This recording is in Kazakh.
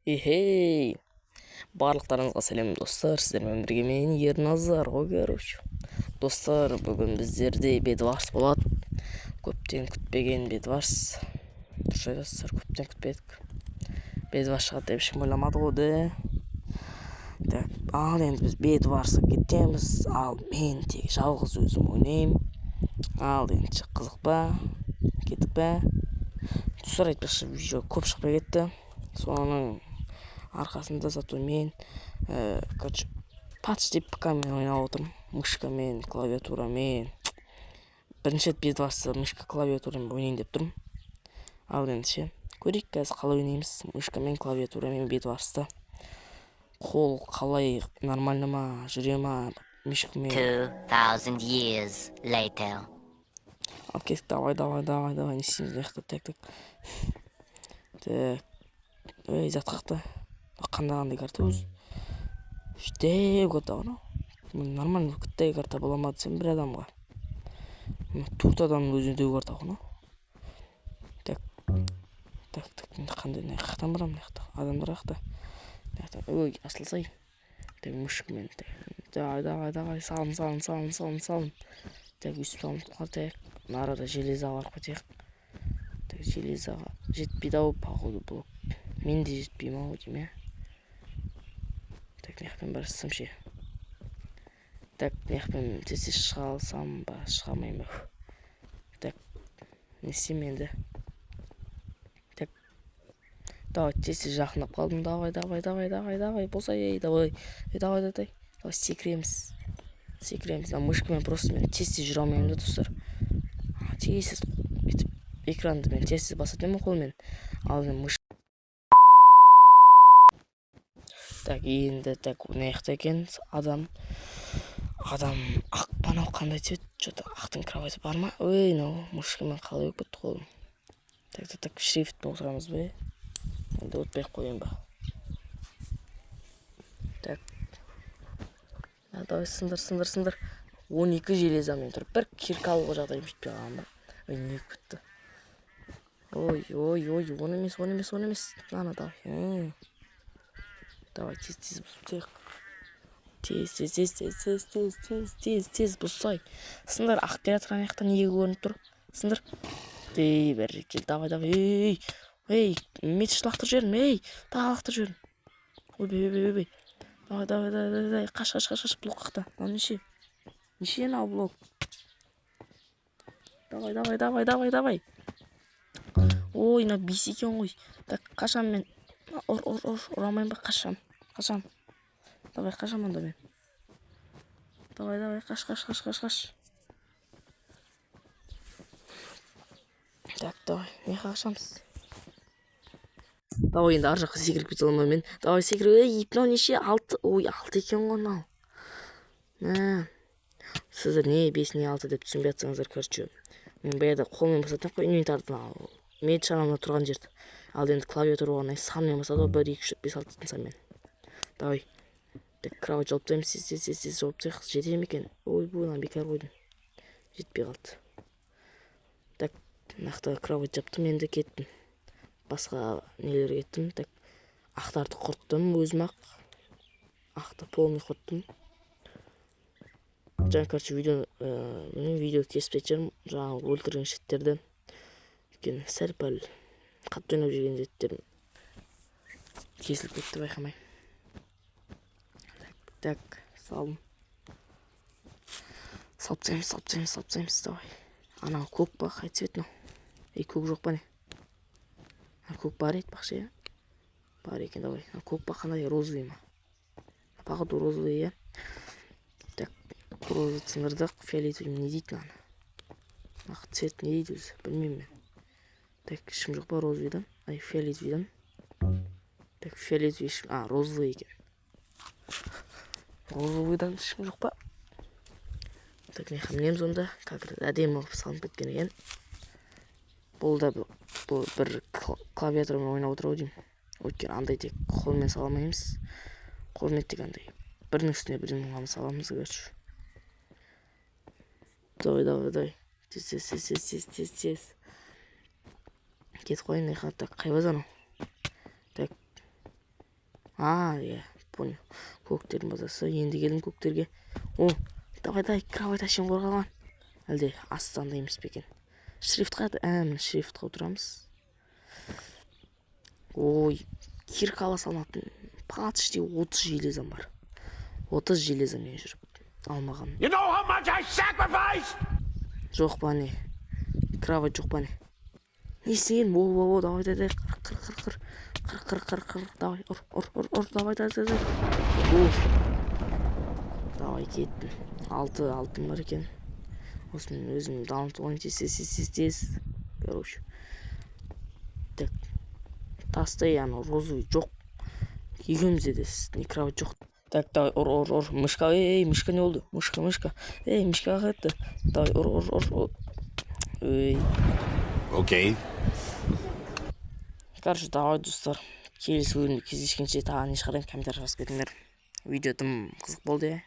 Эхей, барлықтарыңызға сәлем достар, сіздермен бірге мен Ерназар ғой, короче. Достар, бүгін біздерде бедварс болады. Көптен күтпеген бедварс. Дұрыс айтасыздар, көптен күтпедік. Бедварс шығады деп ешкім ойламады ғой, да. Ал енді біз бедварсқа кетеміз, ал мен тек жалғыз өзім ойнаймын. Ал енді қызық па? Кеттік па? Достар, айтпақшы, видео көп шықпай кетті. Соның арқасында зато мен короче патч деп ПК-мен ойнап отырмын, мышкамен, клавиатурамен. Бірінші рет бедварсты мышка клавиатурамен ойнайын деп тұрмын. Ал енді ше, көрейік қазір қалай ойнаймыз мышкамен, клавиатурамен бедварсты. Қол қалай, нормально ма, жүре ма мышкамен. 2000 years later. Ал кеттік, давай, не істейміз мықты, так. Ой, затқақты. Қандай карта өзі. Үштей карта ғана. Нормально күттей карта боламады сен бір адамға. Төрт адамның өзіндегі карта ғана. Так. Қандай қақтан барам мықты. Адамдар қақта. Ой, асылсай. Так, мышкамен. Давай, салын. Так, үстіп салынып қалтайық. Нарада железаға барып кетейік. Так, железаға жетпейді ау, походу блок. Мен де жетпеймін ау деймін, Так, мияқпен бір ісім ше. Так, мияқпен тез шыға алсам ба, шыға алмайым ба. Так, не істеймін енді. Так, давай, тез жақындап қалдым. Давай, болсай, давай, секіреміз. Мышкамен просто мен тез жүре алмаймын да, достар. Тез бүйтіп экранды мен тез басатынмын қолмен. Ал мен мышка. Так, енді не жақта екен адам ақ банау қандай цвет, что-то ақтың кровати бар ма? Ой, мышкамен қалай өп кетті қолым. Так, шрифтпен отырамыз ба? Енді өтпей қойын ба. Так, давай, сындыр. 12 железамен тұрып, бір кирка алуға жағдайым жетпей қалған ба? Ой, не күтті. Ой, оны емес. Нана, давай. Давай, тез бұсып. Тез бұсай. Сындар, ақ келе тұрған аяқтан неге көрініп тұр? Сындар. Бәрекел, давай. Ей, мет шылақтыр жерім, тағалақтыр жерім. Ой. Давай. Қаш, блок қақта. Неше нау блок? Давай. Ой, бейс екен ғой. Так, қашам мен. Ұрамайын ба, қашам. Давай, қашам онда мен. Давай, қаш. Так, давай, не қашамыз. Давай, енді ар жаққа секіріп кете алмай мен. Давай, секіріп, мынау неше? 6. Ой, 6 екен ғой мынау. Сіздер не 5, не 6 деп түсінбей жатсаңыздар, короче. Мен баяғыда қолмен басатын қой, инвентардың ал. Мед шанамда тұрған жерді. Ал енді клавиатура оғанай санмен басады, 1, 2, 3, 4, 5, 6 санмен. Давай. Так, кровать жауып тайым, сез жауып тайық. Жетер ме екен? Ой, бұйынан бекар қойдым. Жетпей қалды. Так, нақты кровать жаптым, енді кеттім. Басқа нелер кеттім. Так, ақтарды құрттым өзім ақ. Ақты полный құрттым. Жаңа, короче, видео кесіп кетерім. Жаңа өлтірген шеттерді. Өйткені сәл-пәл қатты ойнап жүрген жеттерім кесіліп кетті байқамай. Так, салым. Салып тастаймыз, давай. Анау көк па, қай цвет мынау? Көк жоқ па не? Көк бар еді бақшы, е? Бар екен, давай. Көк па қандай, розовый ма? Походу розовый, е? Так, розовый сыңырдық, фиолетовый не дейді наны? Ақ цвет не дейді өзі, білмеймін мен. Так, ішім жоқ па розовыйдан? Фиолетовыйдан. Так, фиолетовый ішім, розовый екен. Розовыйдан ішім жоқ па? Так, не қамнеміз онда. Как әдемі олып салынып кеткен екен. Бұл бір клавиатурамен ойнап отырау деймін. Өйткені андай тек қолмен саламаймыз. Қолмен тек андай бірінің үстіне бірінің ғана саламыз, көрші. Давай. Тез. Кет қойын, қай база анау? Так, Иә, понял. Көктердің базасы. Енді келдім көктерге. Давай, кровать ашын қорғаған. Әлде астанда емес пе екен? Шрифт қайда? Міне шрифтқа отырамыз. Кирка ала салатын. Почти 30 железом бар. 30 железомен жүріп алмаған. You know how much I sacrificed? Жоқ па не? Кровать жоқ па не? Не істеген? Давай, қыр. Давай, ұр, давай. Давай, кеттім. 6 алтын бар екен. Осымен өзім даун туғайын тез. Короче. Так. Тастай, розовый жоқ. Екеумізде де не кровать жоқ. Так, давай, ұр. Мышка, мышка не болды? Мышка. Мышка қайтты. Давай, ұр. Okay. Короче, давай, достар. Келесі бөлімде кездескенше тағы не шығарайын, комментарий жазып кетіңдер. Видео тым қызық болды,